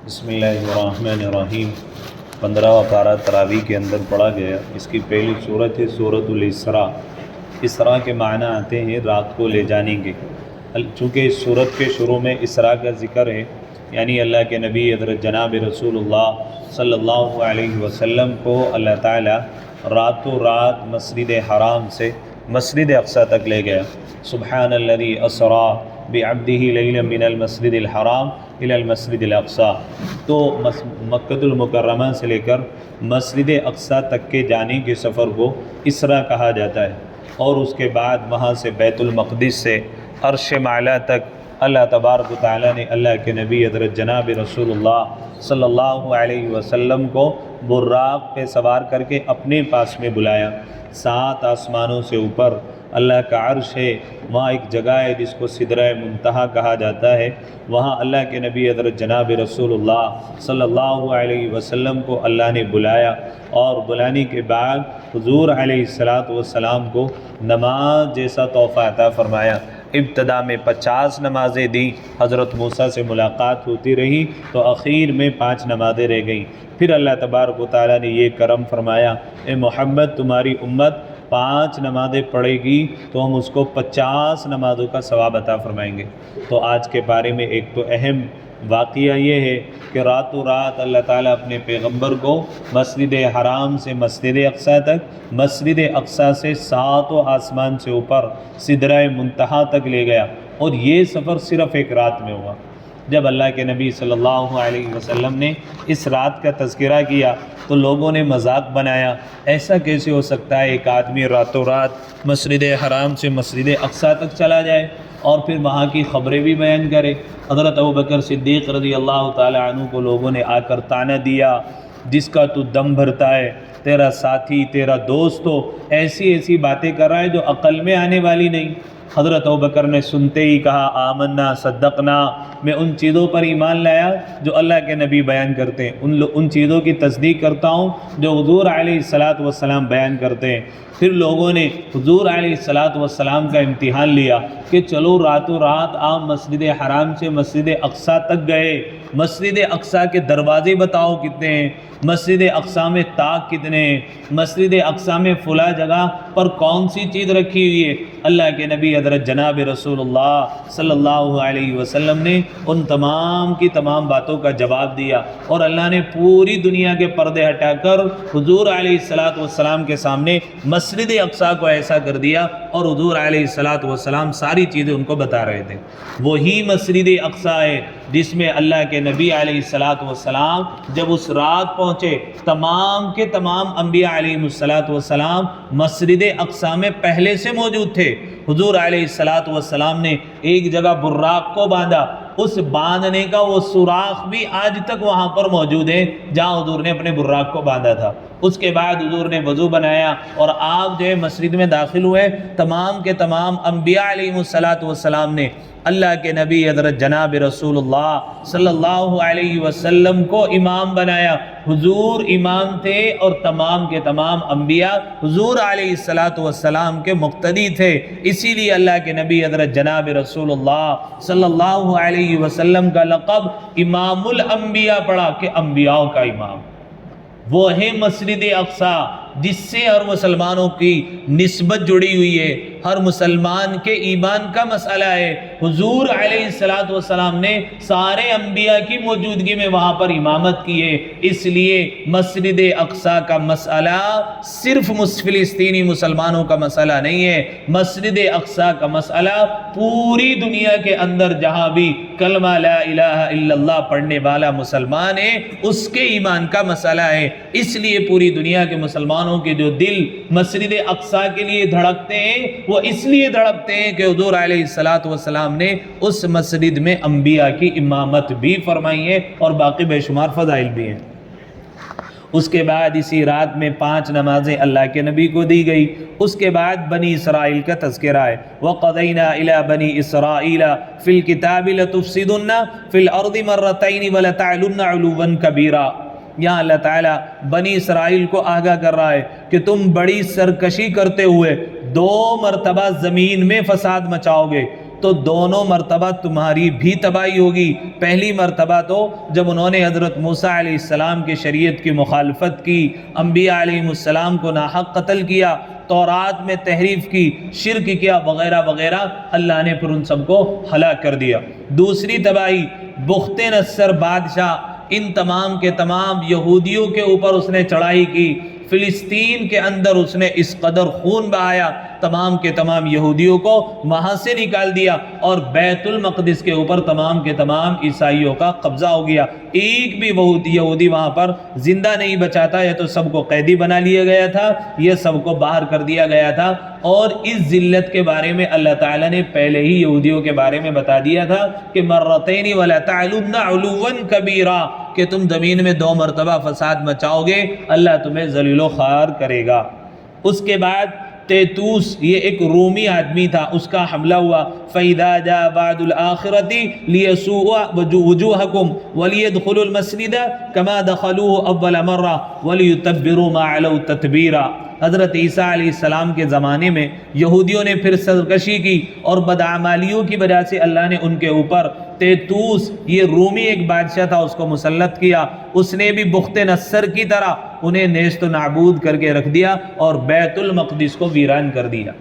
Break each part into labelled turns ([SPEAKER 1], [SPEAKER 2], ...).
[SPEAKER 1] بسم اللہ الرحمن الرحیم 15واں پارہ تراویح کے اندر پڑھا گیا۔ اس کی پہلی صورت ہے سورۃ الاسراء۔ اسراء کے معنی آتے ہیں رات کو لے جانے کے۔ چونکہ اس صورت کے شروع میں اسراء کا ذکر ہے، یعنی اللہ کے نبی حضرت جناب رسول اللہ صلی اللہ علیہ وسلم کو اللہ تعالیٰ راتوں رات مسجد حرام سے مسجد اقصیٰ تک لے گیا۔ سبحان الذی اسریٰ بعبدہ لیلا من المسجد الحرام الی المسجد الاقصیٰ۔ تو مکۃ المکرمہ سے لے کر مسجد اقصیٰ تک کے جانے کے سفر کو اسراء کہا جاتا ہے، اور اس کے بعد وہاں سے بیت المقدس سے عرش معلیٰ تک اللہ تبارک و تعالیٰ نے اللہ کے نبی حضرت جناب رسول اللہ صلی اللہ علیہ وسلم کو براق پہ سوار کر کے اپنے پاس میں بلایا۔ 7 آسمانوں سے اوپر اللہ کا عرش ہے، وہاں ایک جگہ ہے جس کو سدرہ منتہا کہا جاتا ہے۔ وہاں اللہ کے نبی حضرت جناب رسول اللہ صلی اللہ علیہ وسلم کو اللہ نے بلایا، اور بلانے کے بعد حضور علیہ السلام کو نماز جیسا تحفہ عطا فرمایا۔ ابتدا میں 50 نمازیں دیں، حضرت موسیٰ سے ملاقات ہوتی رہی تو اخیر میں 5 نمازیں رہ گئیں۔ پھر اللہ تبارک و تعالیٰ نے یہ کرم فرمایا، اے محمد تمہاری امت 5 نمازیں پڑھے گی تو ہم اس کو 50 نمازوں کا ثواب عطا فرمائیں گے۔ تو آج کے بارے میں ایک تو اہم واقعہ یہ ہے کہ راتوں رات اللہ تعالیٰ اپنے پیغمبر کو مسجد حرام سے مسجد اقصیٰ تک، مسجد اقصیٰ سے 7 آسمان سے اوپر سدرہ منتہا تک لے گیا، اور یہ سفر صرف ایک رات میں ہوا۔ جب اللہ کے نبی صلی اللہ علیہ وسلم نے اس رات کا تذکرہ کیا تو لوگوں نے مذاق بنایا، ایسا کیسے ہو سکتا ہے ایک آدمی راتوں رات مسجد حرام سے مسجد اقصیٰ تک چلا جائے اور پھر وہاں کی خبریں بھی بیان کرے۔ حضرت ابوبکر صدیق رضی اللہ تعالی عنہ کو لوگوں نے آ کر طعنہ دیا، جس کا تو دم بھرتا ہے، تیرا ساتھی تیرا دوست ہو ایسی ایسی باتیں کر رہا ہے جو عقل میں آنے والی نہیں۔ حضرت ابوبکر نے سنتے ہی کہا آمنا صدقنا، میں ان چیزوں پر ایمان لایا جو اللہ کے نبی بیان کرتے ہیں، ان چیزوں کی تصدیق کرتا ہوں جو حضور علیہ السلام بیان کرتے ہیں۔ پھر لوگوں نے حضور علیہ السلام کا امتحان لیا کہ چلو راتوں رات آپ مسجد حرام سے مسجد اقصیٰ تک گئے، مسجد اقصیٰ کے دروازے بتاؤ کتنے ہیں، مسجد اقصیٰ میں طاق کتنے ہیں، مسجد اقصیٰ میں فلاں جگہ پر کون سی چیز رکھی ہوئی ہے۔ اللہ کے نبی حضرت جناب رسول اللہ صلی اللہ علیہ وسلم نے ان تمام کی تمام باتوں کا جواب دیا، اور اللہ نے پوری دنیا کے پردے ہٹا کر حضور علیہ السلام کے سامنے مسجد اقصیٰ کو ایسا کر دیا، اور حضور علیہ السلام ساری چیزیں ان کو بتا رہے تھے۔ وہی مسجد اقصیٰ ہے جس میں اللہ کے نبی علیہ السلام جب اس رات پہنچے، تمام کے تمام انبیاء علیہ السلام مسجد اقصیٰ میں پہلے سے موجود تھے۔ حضور علیہ السلام نے ایک جگہ براق کو باندھا، اس باندھنے کا وہ سوراخ بھی آج تک وہاں پر موجود ہے جہاں حضور نے اپنے براق کو باندھا تھا۔ اس کے بعد حضور نے وضو بنایا اور آپ جو ہے مسجد میں داخل ہوئے، تمام کے تمام انبیاء علیہ السلام نے اللہ کے نبی حضرت جناب رسول اللہ صلی اللہ علیہ وسلم کو امام بنایا۔ حضور امام تھے اور تمام کے تمام انبیاء حضور علیہ السلام کے مقتدی تھے، اسی لیے اللہ کے نبی حضرت جناب رسول اللہ صلی اللہ علیہ وسلم کا لقب امام الانبیاء پڑا، کہ انبیاء کا امام۔ وہ ہے مسجد اقصیٰ جس سے ہر مسلمانوں کی نسبت جڑی ہوئی ہے، ہر مسلمان کے ایمان کا مسئلہ ہے۔ حضور علیہ السلام نے سارے انبیاء کی موجودگی میں وہاں پر امامت کی ہے، اس لیے مسجد اقصیٰ کا مسئلہ صرف فلسطینی مسلمانوں کا مسئلہ نہیں ہے، مسجد اقصیٰ کا مسئلہ پوری دنیا کے اندر جہاں بھی کلمہ لا الہ الا اللہ پڑھنے والا مسلمان ہے اس کے ایمان کا مسئلہ ہے۔ اس لیے پوری دنیا کے مسلمانوں کے جو دل مسجد اقصیٰ کے لیے دھڑکتے ہیں وہ اس لیے دھڑکتے ہیں کہ حضور علیہ السلام نے اس مسجد میں انبیاء کی امامت بھی فرمائی ہے، اور باقی بے شمار فضائل بھی ہیں۔ اس کے بعد اسی رات میں 5 نمازیں اللہ کے نبی کو دی گئی۔ اس کے بعد بنی اسرائیل کا تذکرہ ہے، وَقَضَيْنَا إِلَىٰ بَنِي إِسْرَائِيلَ فِي الْكِتَابِ لَتُفْسِدُنَّ فِي الْأَرْضِ مَرَّتَيْنِ وَلَتَعْلُنَّ عُلُوًّا كَبِيرًا۔ یہاں اللہ تعالیٰ بنی اسرائیل کو آگاہ کر رہا ہے کہ تم بڑی سرکشی کرتے ہوئے 2 مرتبہ زمین میں فساد مچاؤ گے، تو دونوں مرتبہ تمہاری بھی تباہی ہوگی۔ پہلی مرتبہ تو جب انہوں نے حضرت موسیٰ علیہ السلام کے شریعت کی مخالفت کی، انبیاء علیہ السلام کو ناحق قتل کیا، تورات میں تحریف کی، شرک کیا وغیرہ وغیرہ، اللہ نے پھر ان سب کو ہلاک کر دیا۔ دوسری تباہی بخت نصر بادشاہ، ان تمام کے تمام یہودیوں کے اوپر اس نے چڑھائی کی، فلسطین کے اندر اس نے اس قدر خون بہایا، تمام کے تمام یہودیوں کو وہاں سے نکال دیا، اور بیت المقدس کے اوپر تمام کے تمام عیسائیوں کا قبضہ ہو گیا۔ ایک بھی یہودی وہاں پر زندہ نہیں بچا تھا، یا تو سب کو قیدی بنا لیا گیا تھا، یا سب کو باہر کر دیا گیا تھا۔ اور اس ذلت کے بارے میں اللہ تعالیٰ نے پہلے ہی یہودیوں کے بارے میں بتا دیا تھا کہ مرتین ولا تعلن علوا کبیرا، کہ تم زمین میں 2 مرتبہ فساد مچاؤ گے، اللہ تمہیں ذلیل و خوار کرے گا۔ اس کے بعد تیتوس، یہ ایک رومی آدمی تھا، اس کا حملہ ہوا۔ فَإِذَا جَاءَ بَعْدُ الْآخِرَةِ لِيَسُوءَ وُجُوهَكُمْ وَلِيَدْخُلُوا الْمَسْجِدَ كَمَا دَخَلُوهُ أَوَّلَ مَرَّةٍ وَلِيُتَبِّرُوا مَا عَلَوْا تَتْبِيرًا۔ حضرت عیسیٰ علیہ السلام کے زمانے میں یہودیوں نے پھر سرکشی کی، اور بدعمالیوں کی وجہ سے اللہ نے ان کے اوپر تیتوس، یہ رومی ایک بادشاہ تھا، اس کو مسلط کیا۔ اس نے بھی بخت نصر کی طرح انہیں نیست و نابود کر کے رکھ دیا، اور بیت المقدس کو ویران کر دیا۔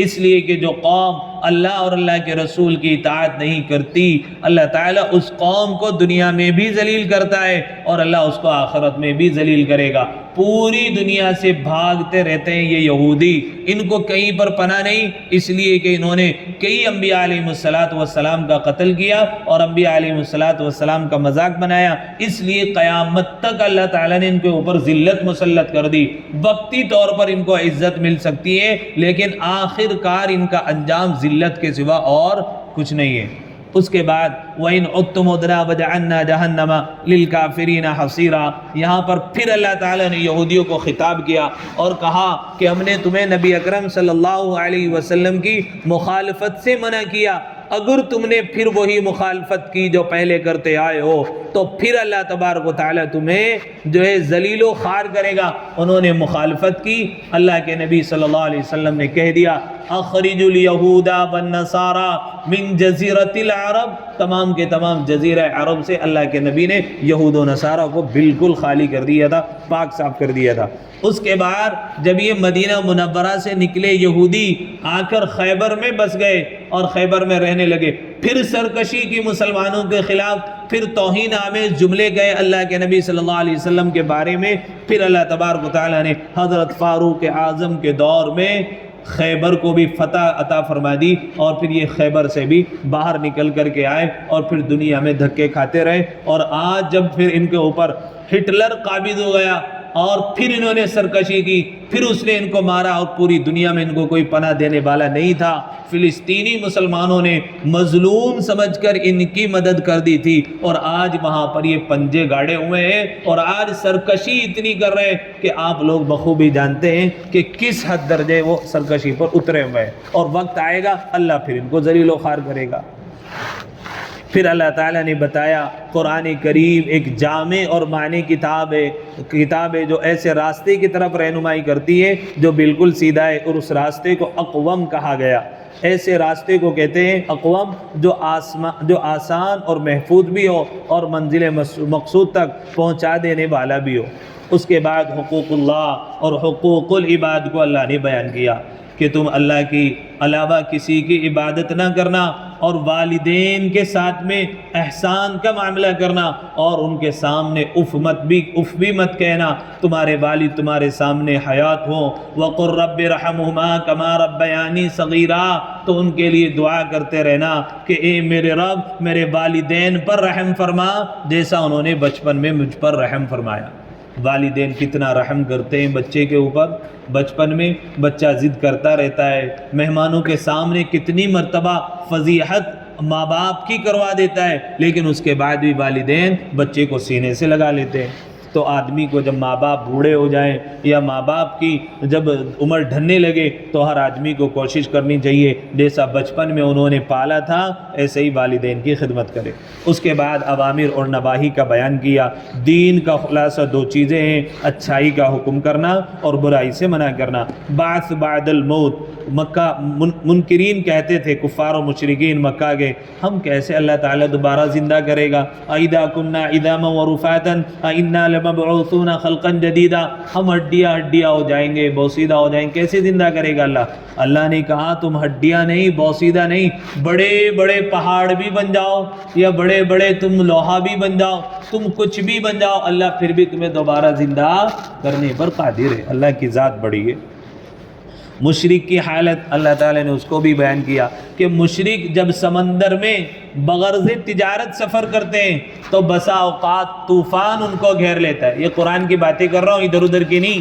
[SPEAKER 1] اس لیے کہ جو قوم اللہ اور اللہ کے رسول کی اطاعت نہیں کرتی، اللہ تعالیٰ اس قوم کو دنیا میں بھی ذلیل کرتا ہے، اور اللہ اس کو آخرت میں بھی ذلیل کرے گا۔ پوری دنیا سے بھاگتے رہتے ہیں یہ یہودی، ان کو کہیں پر پناہ نہیں، اس لیے کہ انہوں نے کئی انبیاء علیہ السلام کا قتل کیا، اور انبیاء علیہ السلام کا مذاق بنایا۔ اس لیے قیامت تک اللہ تعالیٰ نے ان کے اوپر ذلت مسلط کر دی۔ وقتی طور پر ان کو عزت مل سکتی ہے، لیکن آخر کار ان کا انجام ذلت کے سوا اور کچھ نہیں ہے۔ اس کے بعد وَإِنْ عُدْتُمْ عُدْنَا وَجَعَلْنَا جَهَنَّمَ لِلْكَافِرِينَ حَصِيرًا، یہاں پر پھر اللہ تعالیٰ نے یہودیوں کو خطاب کیا اور کہا کہ ہم نے تمہیں نبی اکرم صلی اللہ علیہ وسلم کی مخالفت سے منع کیا، اگر تم نے پھر وہی مخالفت کی جو پہلے کرتے آئے ہو تو پھر اللہ تبارک و تعالیٰ تمہیں جو ہے ذلیل و خوار کرے گا۔ انہوں نے مخالفت کی، اللہ کے نبی صلی اللہ علیہ وسلم نے کہہ دیا اخرج الیہود والنصارى من جزیرۃ العرب، تمام کے تمام جزیرہ عرب سے اللہ کے نبی نے یہود و نصارہ کو بالکل خالی کر دیا تھا، پاک صاف کر دیا تھا۔ اس کے بعد جب یہ مدینہ منورہ سے نکلے یہودی آ کر خیبر میں بس گئے اور خیبر میں رہنے لگے، پھر سرکشی کی مسلمانوں کے خلاف، پھر توہین آمیز جملے گئے اللہ کے نبی صلی اللہ علیہ وسلم کے بارے میں۔ پھر اللہ تبارک و تعالیٰ نے حضرت فاروق اعظم کے دور میں خیبر کو بھی فتح عطا فرما دی، اور پھر یہ خیبر سے بھی باہر نکل کر کے آئے، اور پھر دنیا میں دھکے کھاتے رہے۔ اور آج جب پھر ان کے اوپر ہٹلر قابض ہو گیا اور پھر انہوں نے سرکشی کی، پھر اس نے ان کو مارا، اور پوری دنیا میں ان کو کوئی پناہ دینے والا نہیں تھا۔ فلسطینی مسلمانوں نے مظلوم سمجھ کر ان کی مدد کر دی تھی، اور آج وہاں پر یہ پنجے گاڑے ہوئے ہیں، اور آج سرکشی اتنی کر رہے ہیں کہ آپ لوگ بخوبی جانتے ہیں کہ کس حد درجے وہ سرکشی پر اترے ہوئے ہیں، اور وقت آئے گا اللہ پھر ان کو ذلیل و خوار کرے گا۔ پھر اللہ تعالیٰ نے بتایا قرآن کریم ایک جامع اور معنی کتاب ہے جو ایسے راستے کی طرف رہنمائی کرتی ہے جو بالکل سیدھا ہے، اور اس راستے کو اقوم کہا گیا۔ ایسے راستے کو کہتے ہیں اقوم جو آسان اور محفوظ بھی ہو اور منزل مقصود تک پہنچا دینے والا بھی ہو۔ اس کے بعد حقوق اللہ اور حقوق العباد کو اللہ نے بیان کیا کہ تم اللہ کی علاوہ کسی کی عبادت نہ کرنا، اور والدین کے ساتھ میں احسان کا معاملہ کرنا، اور ان کے سامنے اف بھی مت کہنا، تمہارے والد تمہارے سامنے حیات ہوں۔ وَقُلْ رَبِّ ارْحَمْهُمَا كَمَا رَبَّيَانِي صَغِيرًا، تو ان کے لیے دعا کرتے رہنا کہ اے میرے رب میرے والدین پر رحم فرما جیسا انہوں نے بچپن میں مجھ پر رحم فرمایا۔ والدین کتنا رحم کرتے ہیں بچے کے اوپر۔ بچپن میں بچہ ضد کرتا رہتا ہے، مہمانوں کے سامنے کتنی مرتبہ فضیحت ماں باپ کی کروا دیتا ہے، لیکن اس کے بعد بھی والدین بچے کو سینے سے لگا لیتے ہیں۔ تو آدمی کو جب ماں باپ بوڑھے ہو جائیں یا ماں باپ کی جب عمر ڈھلنے لگے تو ہر آدمی کو کوشش کرنی چاہیے جیسا بچپن میں انہوں نے پالا تھا ایسے ہی والدین کی خدمت کرے۔ اس کے بعد اوامر اور نواہی کا بیان کیا۔ دین کا خلاصہ 2 چیزیں ہیں، اچھائی کا حکم کرنا اور برائی سے منع کرنا۔ بعث بعد الموت، مکہ منکرین کہتے تھے، کفار و مشرکین مکہ کے، ہم کیسے اللہ تعالیٰ دوبارہ زندہ کرے گا؟ اَإِذَا كُنَّا عِظَامًا وَرُفَاتًا أَإِنَّا لَمَبْعُوثُونَ خَلْقًا جَدِيدًا، ہم ہڈیاں ہو جائیں گے، بوسیدہ ہو جائیں گے، کیسے زندہ کرے گا اللہ؟ اللہ نے کہا تم ہڈیاں نہیں، بوسیدہ نہیں، بڑے بڑے پہاڑ بھی بن جاؤ یا بڑے بڑے تم لوہا بھی بن جاؤ، تم کچھ بھی بن جاؤ، اللہ پھر بھی تمہیں دوبارہ زندہ کرنے پر قادر ہے۔ اللہ کی ذات بڑی ہے۔ مشرک کی حالت اللہ تعالیٰ نے اس کو بھی بیان کیا کہ مشرک جب سمندر میں بغرض تجارت سفر کرتے ہیں تو بسا اوقات طوفان ان کو گھیر لیتا ہے۔ یہ قرآن کی باتیں کر رہا ہوں، ادھر ادھر کی نہیں۔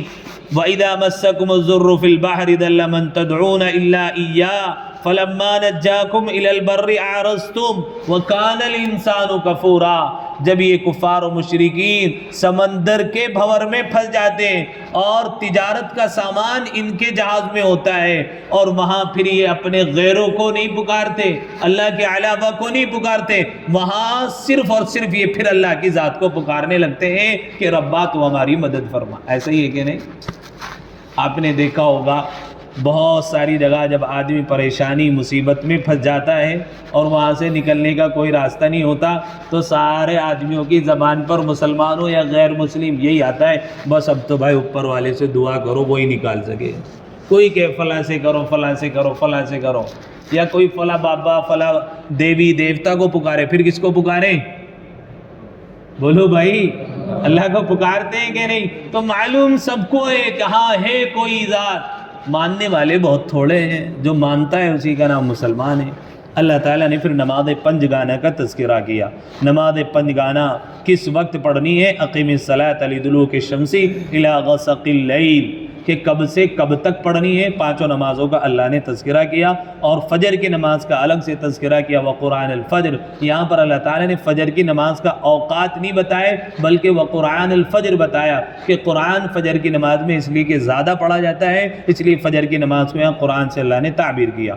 [SPEAKER 1] وَإِذَا مَسَّكُمُ الضُّرُّ فِي الْبَحْرِ ضَلَّ مَن تَدْعُونَ إِلَّا إِيَّاهُ فَلَمَّا نَجَّاكُمْ إِلَى الْبَرِّ أَعْرَضْتُمْ وَكَانَ الْإِنسَانُ كَفُورًا۔ جب یہ کفار و مشرکین سمندر کے بھنور میں پھنس جاتے ہیں اور تجارت کا سامان ان کے جہاز میں ہوتا ہے اور وہاں پھر یہ اپنے غیروں کو نہیں پکارتے، اللہ کے علاوہ کو نہیں پکارتے، وہاں صرف اور صرف یہ پھر اللہ کی ذات کو پکارنے لگتے ہیں کہ ربا تو ہماری مدد فرما۔ ایسا ہی ہے کہ نہیں؟ آپ نے دیکھا ہوگا بہت ساری جگہ جب آدمی پریشانی مصیبت میں پھنس جاتا ہے اور وہاں سے نکلنے کا کوئی راستہ نہیں ہوتا تو سارے آدمیوں کی زبان پر، مسلمان ہو یا غیر مسلم، یہی آتا ہے بس اب تو بھائی اوپر والے سے دعا کرو وہی نکال سکے۔ کوئی کہ فلاں سے کرو، فلاں سے کرو، فلاں سے کرو، یا کوئی فلاں بابا فلاں دیوی دیوتا کو پکارے، پھر کس کو پکاریں؟ بولو بھائی، اللہ کو پکارتے ہیں کہ نہیں؟ تو معلوم سب کو ہے کہ ہاں ہے کوئی ذات، ماننے والے بہت تھوڑے ہیں، جو مانتا ہے اسی کا نام مسلمان ہے۔ اللہ تعالیٰ نے پھر نماز پنجگانہ کا تذکرہ کیا۔ نماز پنجگانہ کس وقت پڑھنی ہے؟ اقیم الصلاۃ لدلوک الشمس الی غسق اللیل، کہ کب سے کب تک پڑھنی ہے۔ پانچوں نمازوں کا اللہ نے تذکرہ کیا اور فجر کی نماز کا الگ سے تذکرہ کیا۔ وقرآن الفجر، یہاں پر اللہ تعالیٰ نے فجر کی نماز کا اوقات نہیں بتائے بلکہ وقرآن الفجر بتایا کہ قرآن فجر کی نماز میں اس لیے کہ زیادہ پڑھا جاتا ہے، اس لیے فجر کی نماز کو یہاں قرآن سے اللہ نے تعبیر کیا۔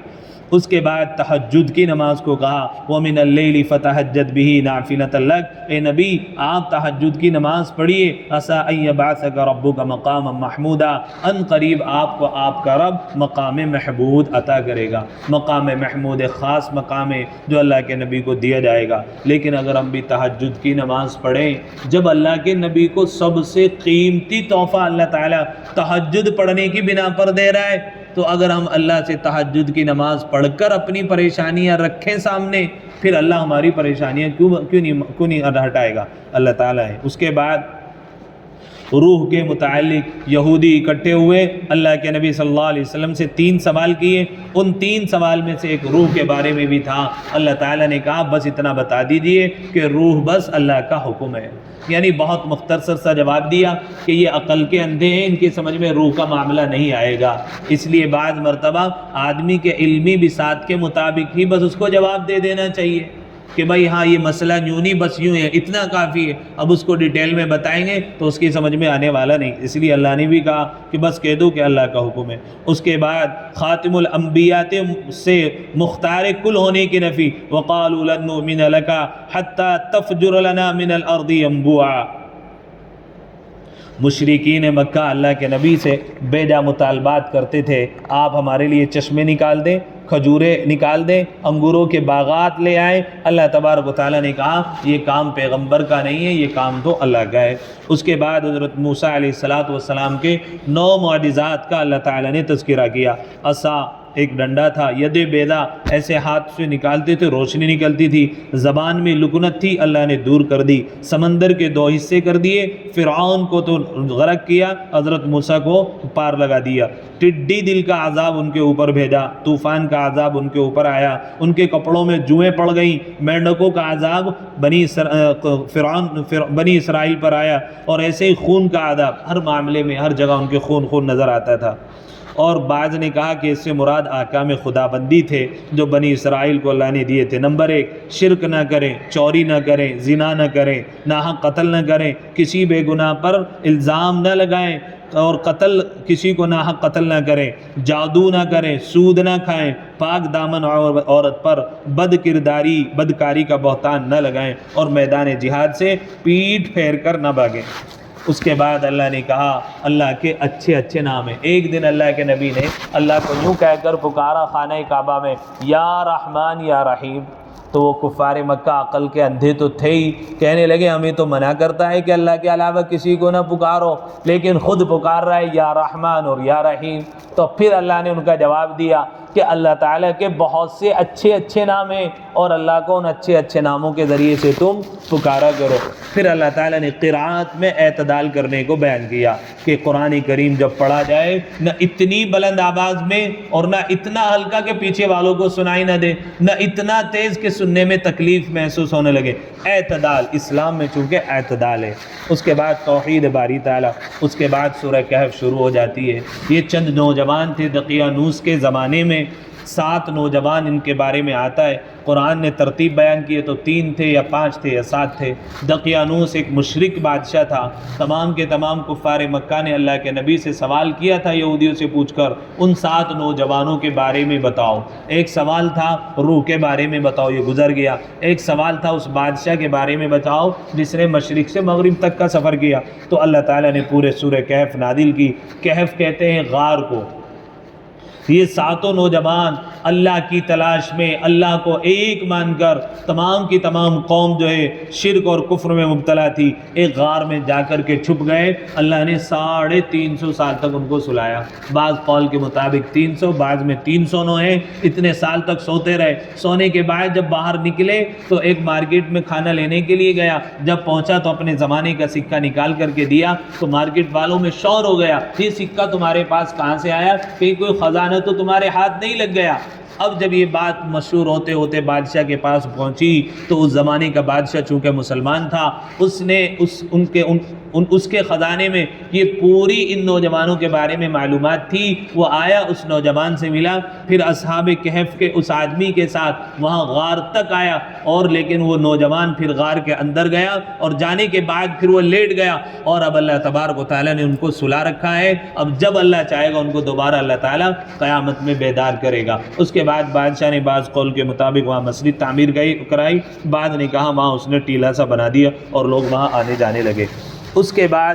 [SPEAKER 1] اس کے بعد تہجد کی نماز کو کہا وَمِنَ اللَّيْلِ فَتَهَجَّدْ بِهِ نَافِلَةً لَكَ، اے نبی آپ تہجد کی نماز پڑھیے، عَسَىٰ أَن يَبْعَثَكَ رَبُّكَ مَقَامًا مَحْمُودًا، ان قریب آپ کو آپ کا رب مقام محمود عطا کرے گا۔ مقام محمود ایک خاص مقام ہے جو اللہ کے نبی کو دیا جائے گا۔ لیکن اگر ہم بھی تہجد کی نماز پڑھیں، جب اللہ کے نبی کو سب سے قیمتی تحفہ اللہ تعالیٰ تہجد پڑھنے کی بنا پر دے رہا ہے، تو اگر ہم اللہ سے تہجد کی نماز پڑھ کر اپنی پریشانیاں رکھیں سامنے، پھر اللہ ہماری پریشانیاں کیوں نہیں ہٹائے گا؟ اللہ تعالیٰ ہے۔ اس کے بعد روح کے متعلق یہودی اکٹھے ہوئے، اللہ کے نبی صلی اللہ علیہ وسلم سے 3 سوال کیے۔ ان 3 سوال میں سے ایک روح کے بارے میں بھی تھا۔ اللہ تعالیٰ نے کہا بس اتنا بتا دیجئے کہ روح بس اللہ کا حکم ہے، یعنی بہت مختصر سا جواب دیا کہ یہ عقل کے اندھے ہیں، ان کی سمجھ میں روح کا معاملہ نہیں آئے گا۔ اس لیے بعض مرتبہ آدمی کے علمی بساط کے مطابق ہی بس اس کو جواب دے دینا چاہیے کہ بھائی ہاں یہ مسئلہ یوں نہیں بس یوں ہے، اتنا کافی ہے۔ اب اس کو ڈیٹیل میں بتائیں گے تو اس کی سمجھ میں آنے والا نہیں، اس لیے اللہ نے بھی کہا کہ بس کہہ دو کہ اللہ کا حکم ہے۔ اس کے بعد خاتم الانبیاء سے مختار کل ہونے کی نفی، وقالوا لن نؤمن لك حتى تفجر لنا من الارض ينبوعا۔ مشرکین مکہ اللہ کے نبی سے بے جا مطالبات کرتے تھے، آپ ہمارے لیے چشمے نکال دیں، کھجوریں نکال دیں، انگوروں کے باغات لے آئیں۔ اللہ تبارک و تعالیٰ نے کہا یہ کام پیغمبر کا نہیں ہے، یہ کام تو اللہ کا ہے۔ اس کے بعد حضرت موسیٰ علیہ السلام کے 9 معجزات کا اللہ تعالیٰ نے تذکرہ کیا۔ عصا ایک ڈنڈا تھا، ید بیضا ایسے ہاتھ سے نکالتے تھے روشنی نکلتی تھی، زبان میں لکنت تھی اللہ نے دور کر دی، سمندر کے 2 حصے کر دیے، فرعون کو تو غرق کیا، حضرت موسیٰ کو پار لگا دیا، ٹڈی دل کا عذاب ان کے اوپر بھیجا، طوفان کا عذاب ان کے اوپر آیا، ان کے کپڑوں میں جوئیں پڑ گئیں، مینڈکوں کا عذاب بنی اسرائیل پر آیا، اور ایسے ہی خون کا عذاب، ہر معاملے میں ہر جگہ ان کے خون نظر آتا تھا۔ اور بعض نے کہا کہ اس سے مراد احکام خدا بندی تھے جو بنی اسرائیل کو اللہ نے دیے تھے۔ نمبر 1، شرک نہ کریں، چوری نہ کریں، زنا نہ کریں، ناحق قتل نہ کریں، کسی بے گناہ پر الزام نہ لگائیں اور کسی کو ناحق قتل نہ کریں، جادو نہ کریں، سود نہ کھائیں، پاک دامن عورت پر بدکاری کا بہتان نہ لگائیں، اور میدان جہاد سے پیٹھ پھیر کر نہ بھاگیں۔ اس کے بعد اللہ نے کہا اللہ کے اچھے اچھے نام ہیں۔ ایک دن اللہ کے نبی نے اللہ کو یوں کہہ کر پکارا خانہ کعبہ میں، یا رحمان یا رحیم، تو وہ کفار مکہ عقل کے اندھے تو تھے ہی، کہنے لگے ہمیں تو منع کرتا ہے کہ اللہ کے علاوہ کسی کو نہ پکارو، لیکن خود پکار رہا ہے یا رحمان اور یا رحیم۔ تو پھر اللہ نے ان کا جواب دیا کہ اللہ تعالیٰ کے بہت سے اچھے اچھے نام ہیں اور اللہ کو ان اچھے اچھے ناموں کے ذریعے سے تم پکارا کرو۔ پھر اللہ تعالیٰ نے قراءت میں اعتدال کرنے کو بیان کیا کہ قرآن کریم جب پڑھا جائے نہ اتنی بلند آواز میں اور نہ اتنا ہلکا کہ پیچھے والوں کو سنائی نہ دے، نہ اتنا تیز کہ سننے میں تکلیف محسوس ہونے لگے۔ اعتدال، اسلام میں چونکہ اعتدال ہے۔ اس کے بعد توحید باری تعالیٰ، اس کے بعد سورہ کہف شروع ہو جاتی ہے۔ یہ چند نوجوان تھے دقیانوس کے زمانے میں، 7 نوجوان ان کے بارے میں آتا ہے۔ قرآن نے ترتیب بیان کی ہے تو 3 تھے یا 5 تھے یا 7 تھے۔ دقیانوس ایک مشرک بادشاہ تھا۔ تمام کے تمام کفار مکہ نے اللہ کے نبی سے سوال کیا تھا یہودیوں سے پوچھ کر ان 7 نوجوانوں کے بارے میں بتاؤ۔ ایک سوال تھا روح کے بارے میں بتاؤ، یہ گزر گیا۔ ایک سوال تھا اس بادشاہ کے بارے میں بتاؤ جس نے مشرق سے مغرب تک کا سفر کیا، تو اللہ تعالیٰ نے پورے سورہ کہف نازل کی۔ کہف کہتے ہیں غار کو۔ یہ 7 نوجوان اللہ کی تلاش میں، اللہ کو ایک مان کر، تمام کی تمام قوم جو ہے شرک اور کفر میں مبتلا تھی، ایک غار میں جا کر کے چھپ گئے۔ اللہ نے 350 سال تک ان کو سلایا۔ بعض قول کے مطابق 300، بعض میں 309 ہیں۔ اتنے سال تک سوتے رہے۔ سونے کے بعد جب باہر نکلے تو ایک مارکیٹ میں کھانا لینے کے لیے گیا۔ جب پہنچا تو اپنے زمانے کا سکہ نکال کر کے دیا تو مارکیٹ والوں میں شور ہو گیا، یہ سکہ تمہارے پاس کہاں سے آیا؟ کہ کوئی خزانہ تو تمہارے ہاتھ نہیں لگ گیا؟ اب جب یہ بات مشہور ہوتے ہوتے بادشاہ کے پاس پہنچی تو اس زمانے کا بادشاہ چونکہ مسلمان تھا، اس نے اس کے خزانے میں یہ پوری ان نوجوانوں کے بارے میں معلومات تھی۔ وہ آیا، اس نوجوان سے ملا، پھر اصحاب کہف کے اس آدمی کے ساتھ وہاں غار تک آیا، اور لیکن وہ نوجوان پھر غار کے اندر گیا اور جانے کے بعد پھر وہ لیٹ گیا، اور اب اللہ تبارک و تعالیٰ نے ان کو سلا رکھا ہے۔ اب جب اللہ چاہے گا ان کو دوبارہ اللہ تعالیٰ قیامت میں بیدار کرے گا۔ اس کے بعد بادشاہ نے بعض قول کے مطابق وہاں مسجد تعمیر کرائی، بعد نے کہا وہاں اس نے ٹیلا سا بنا دیا اور لوگ وہاں آنے جانے لگے۔ اس کے بعد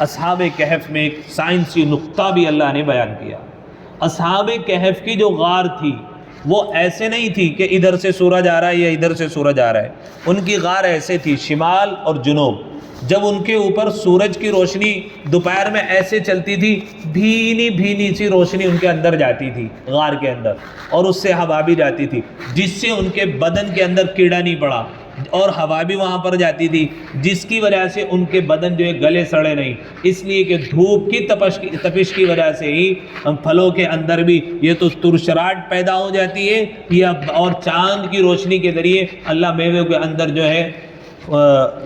[SPEAKER 1] اصحاب کہف میں ایک سائنسی نقطہ بھی اللہ نے بیان کیا۔ اصحاب کہف کی جو غار تھی وہ ایسے نہیں تھی کہ ادھر سے سورج آ رہا ہے یا ادھر سے سورج آ رہا ہے۔ ان کی غار ایسے تھی، شمال اور جنوب۔ جب ان کے اوپر سورج کی روشنی دوپہر میں ایسے چلتی تھی، بھینی بھینی سی روشنی ان کے اندر جاتی تھی غار کے اندر، اور اس سے ہوا بھی جاتی تھی، جس سے ان کے بدن کے اندر کیڑا نہیں پڑا، اور ہوا بھی وہاں پر جاتی تھی، جس کی وجہ سے ان کے بدن جو ہے گلے سڑے نہیں، اس لیے کہ دھوپ کی تپش کی وجہ سے ہی پھلوں کے اندر بھی یہ تو ترشراہٹ پیدا ہو جاتی ہے، یا اور چاند کی روشنی کے ذریعے اللہ میوے کے اندر جو ہے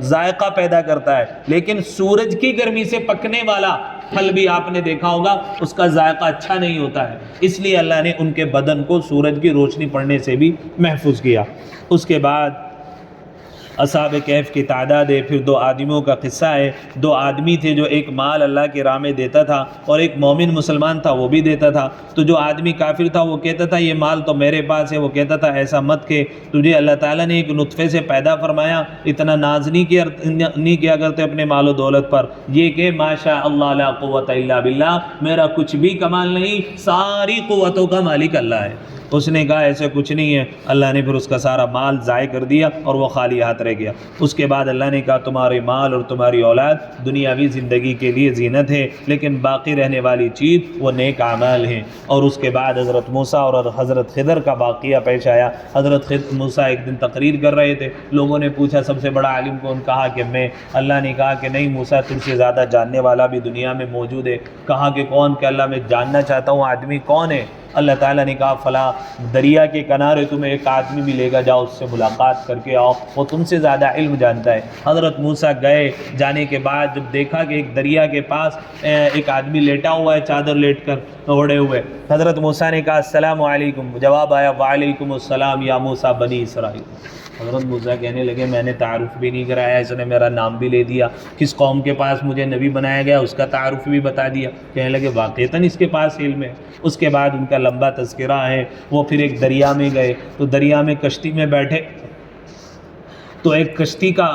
[SPEAKER 1] ذائقہ پیدا کرتا ہے، لیکن سورج کی گرمی سے پکنے والا پھل بھی آپ نے دیکھا ہوگا اس کا ذائقہ اچھا نہیں ہوتا ہے، اس لیے اللہ نے ان کے بدن کو سورج کی روشنی پڑنے سے بھی محفوظ کیا۔ اس کے بعد اصحاب کہف کی تعداد ہے، پھر 2 آدمیوں کا قصہ ہے۔ 2 آدمی تھے، جو ایک مال اللہ کی راہ میں دیتا تھا اور ایک مومن مسلمان تھا وہ بھی دیتا تھا۔ تو جو آدمی کافر تھا وہ کہتا تھا یہ مال تو میرے پاس ہے، وہ کہتا تھا ایسا مت کہ تجھے اللہ تعالیٰ نے ایک نطفے سے پیدا فرمایا، اتنا ناز نہیں کیا کرتے اپنے مال و دولت پر، یہ کہ ماشاء اللہ لا قوت الا باللہ، میرا کچھ بھی کمال نہیں، ساری قوتوں کا مالک اللہ ہے۔ اس نے کہا ایسے کچھ نہیں ہے۔ اللہ نے پھر اس کا سارا مال ضائع کر دیا اور وہ خالی ہاتھ رہ گیا۔ اس کے بعد اللہ نے کہا تمہارے مال اور تمہاری اولاد دنیاوی زندگی کے لیے زینت ہے، لیکن باقی رہنے والی چیز وہ نیک اعمال ہیں۔ اور اس کے بعد حضرت موسیٰ اور حضرت خضر کا واقعہ پیش آیا۔ حضرت موسیٰ ایک دن تقریر کر رہے تھے، لوگوں نے پوچھا سب سے بڑا عالم کون؟ کہا کہ میں۔ اللہ نے کہا کہ نہیں موسیٰ، تم سے زیادہ جاننے والا بھی دنیا میں موجود ہے۔ کہا کہ کون؟ کہ اللہ میں جاننا چاہتا ہوں آدمی کون ہے۔ اللہ تعالیٰ نے کہا فلاں دریا کے کنارے تمہیں ایک آدمی ملے گا، جاؤ اس سے ملاقات کر کے آؤ، وہ تم سے زیادہ علم جانتا ہے۔ حضرت موسیٰ گئے، جانے کے بعد جب دیکھا کہ ایک دریا کے پاس ایک آدمی لیٹا ہوا ہے، چادر لیٹ کر اوڑھے ہوئے۔ حضرت موسیٰ نے کہا السلام علیکم، جواب آیا وعلیکم السلام یا موسیٰ بنی اسرائیل۔ حضرت موسیٰ کہنے لگے میں نے تعارف بھی نہیں کرایا، اس نے میرا نام بھی لے دیا، کس قوم کے پاس مجھے نبی بنایا گیا اس کا تعارف بھی بتا دیا۔ کہنے لگے واقعتاً اس کے پاس علم ہے۔ اس کے بعد ان کا لمبا تذکرہ ہے۔ وہ پھر ایک دریا میں گئے تو دریا میں کشتی میں بیٹھے تو ایک کشتی کا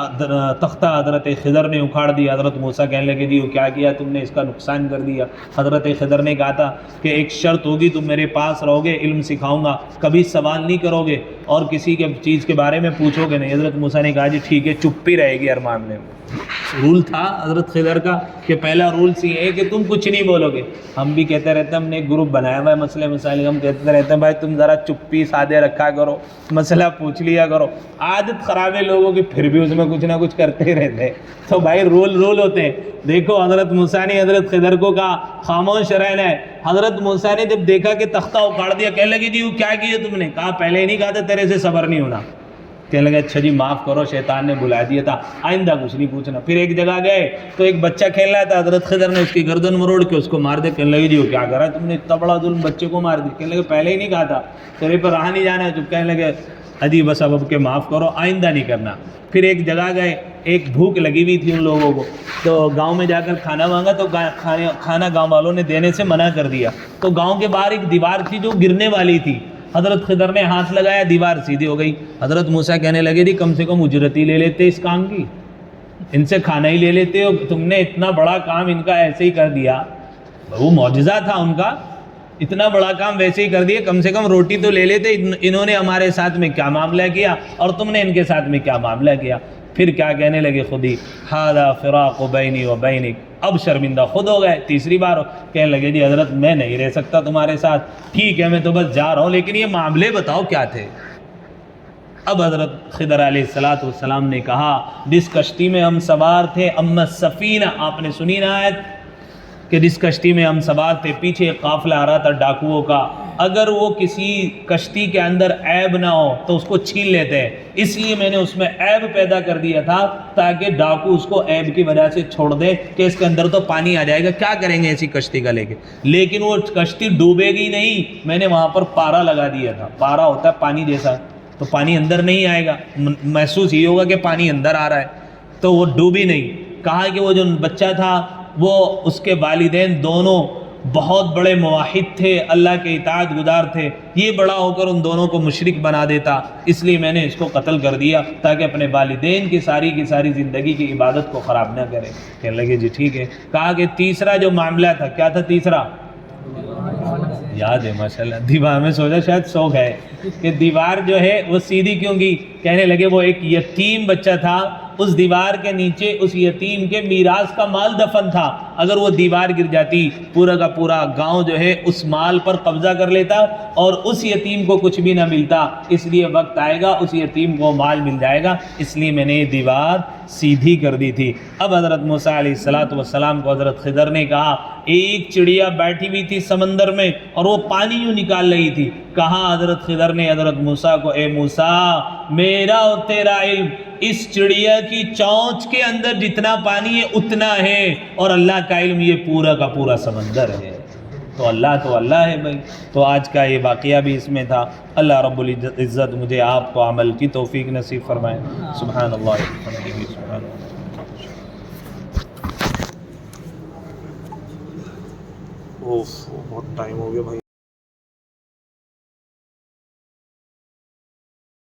[SPEAKER 1] تختہ حضرت خضر نے اکھاڑ دیا. حضرت موسیٰ کہنے لگے جی کیا کیا تم نے, اس کا نقصان کر دیا. حضرت خضر نے کہا تھا کہ ایک شرط ہوگی, تم میرے پاس رہو گے, علم سکھاؤں گا, کبھی سوال نہیں کرو گے اور کسی کے چیز کے بارے میں پوچھو گے نہیں. حضرت موسیٰ نے کہا جی ٹھیک ہے, چپی رہے گی ہر معاملے میں. رول تھا حضرت خضر کا کہ پہلا رول یہ ہے کہ تم کچھ نہیں بولو گے. ہم بھی کہتے رہتے ہیں, ہم نے ایک گروپ بنایا ہوا ہے مسئلے مسائل, ہم کہتے رہتے ہیں بھائی تم ذرا چپی سادے رکھا کرو, مسئلہ پوچھ لیا کرو. عادت خراب ہے لوگوں کی, پھر بھی اس میں کچھ نہ کچھ کرتے ہی رہتے ہیں. تو بھائی رول ہوتے ہیں. دیکھو حضرت موسیٰ نے حضرت خضر کو کہا خاموش رہنا ہے. حضرت موسیٰ نے جب دیکھا کہ تختہ اکھاڑ دیا, کہنے لگے جی وہ کیا کیا تم نے؟ کہا پہلے ہی نہیں کہا تھا تیرے سے صبر نہیں ہونا. کہنے لگے اچھا جی معاف کرو, شیطان نے بلا دیا تھا, آئندہ کچھ نہیں پوچھنا. پھر ایک جگہ گئے تو ایک بچہ کھیل رہا تھا, حضرت خضر نے اس کی گردن مروڑ کے اس کو مار دیا. کہنے لگے جی وہ کیا کرا تم نے, اتنا بڑا ظلم, بچے کو مار دیا. کہنے لگے پہلے ہی نہیں کہا تھا, تیرے پر رہا نہیں جانا ہے. چپ. کہنے لگے عجیب سبب کے معاف کرو, آئندہ نہیں کرنا. پھر ایک جگہ گئے, ایک بھوک لگی ہوئی تھی ان لوگوں کو, تو گاؤں میں جا کر کھانا مانگا تو کھانا گاؤں والوں نے دینے سے منع کر دیا. تو گاؤں کے باہر ایک دیوار تھی جو گرنے والی تھی. حضرت خضر نے ہاتھ لگایا, دیوار سیدھی ہو گئی. حضرت موسیٰ کہنے لگے جی کم سے کم اجرت ہی لے لیتے اس کام کی, ان سے کھانا ہی لے لیتے ہو, تم نے اتنا بڑا کام ان کا ایسے ہی کر دیا. وہ معجزہ تھا ان کا, اتنا بڑا کام ویسے ہی کر دیا, کم سے کم روٹی تو لے لیتے. انہوں نے ہمارے ساتھ میں کیا معاملہ کیا اور تم نے ان کے ساتھ میں کیا معاملہ کیا. پھر کیا کہنے لگے خود ہی, ھذا فراق بینی و بینک, اب شرمندہ خود ہو گئے. تیسری بار کہنے لگے جی حضرت میں نہیں رہ سکتا تمہارے ساتھ, ٹھیک ہے میں تو بس جا رہا ہوں, لیکن یہ معاملے بتاؤ کیا تھے. اب حضرت خضر علیہ السلام نے کہا جس کشتی میں ہم سوار تھے, اما السفینہ, آپ نے سنی نا آیت کہ جس کشتی میں ہم سوار تھے, پیچھے ایک قافلہ آ رہا تھا ڈاکوؤں کا, اگر وہ کسی کشتی کے اندر عیب نہ ہو تو اس کو چھین لیتے ہیں. اس لیے میں نے اس میں عیب پیدا کر دیا تھا تاکہ ڈاکو اس کو عیب کی وجہ سے چھوڑ دے کہ اس کے اندر تو پانی آ جائے گا, کیا کریں گے ایسی کشتی کا لے کے. لیکن وہ کشتی ڈوبے گی نہیں, میں نے وہاں پر پارا لگا دیا تھا. پارا ہوتا ہے پانی جیسا, تو پانی اندر نہیں آئے گا, محسوس ہی ہوگا کہ پانی اندر آ رہا ہے, تو وہ ڈوبی نہیں. کہا کہ وہ جو بچہ تھا وہ اس کے والدین دونوں بہت بڑے موحد تھے, اللہ کے اطاعت گزار تھے, یہ بڑا ہو کر ان دونوں کو مشرک بنا دیتا, اس لیے میں نے اس کو قتل کر دیا تاکہ اپنے والدین کی ساری زندگی کی عبادت کو خراب نہ کرے. کہنے لگے جی ٹھیک ہے. کہا کہ تیسرا جو معاملہ تھا, کیا تھا تیسرا؟ یاد ہے ماشاءاللہ, دیوار میں سوچا شاید سو گئے کہ دیوار جو ہے وہ سیدھی کیوں گئی. کہنے لگے وہ ایک یتیم بچہ تھا, اس دیوار کے نیچے اس یتیم کے میراث کا مال دفن تھا. اگر وہ دیوار گر جاتی پورا کا پورا گاؤں جو ہے اس مال پر قبضہ کر لیتا اور اس یتیم کو کچھ بھی نہ ملتا. اس لیے وقت آئے گا اس یتیم کو مال مل جائے گا, اس لیے میں نے یہ دیوار سیدھی کر دی تھی. اب حضرت موسیٰ علیہ السلام کو حضرت خضر نے کہا, ایک چڑیا بیٹھی ہوئی تھی سمندر میں اور وہ پانی یوں نکال رہی تھی. کہا حضرت خضر نے حضرت موسیٰ کو, اے موسیٰ میرا اور تیرا علم اس چڑیا کی چونچ کے اندر جتنا پانی ہے اتنا ہے, اور اللہ کا علم یہ پورا کا پورا سمندر ہے. تو اللہ ہے بھائی. تو آج کا یہ واقعہ بھی اس میں تھا. اللہ رب العزت مجھے آپ کو عمل کی توفیق نصیب فرمائے. سبحان اللہ سبحان اللہ.
[SPEAKER 2] بہت ٹائم ہو گیا بھائی.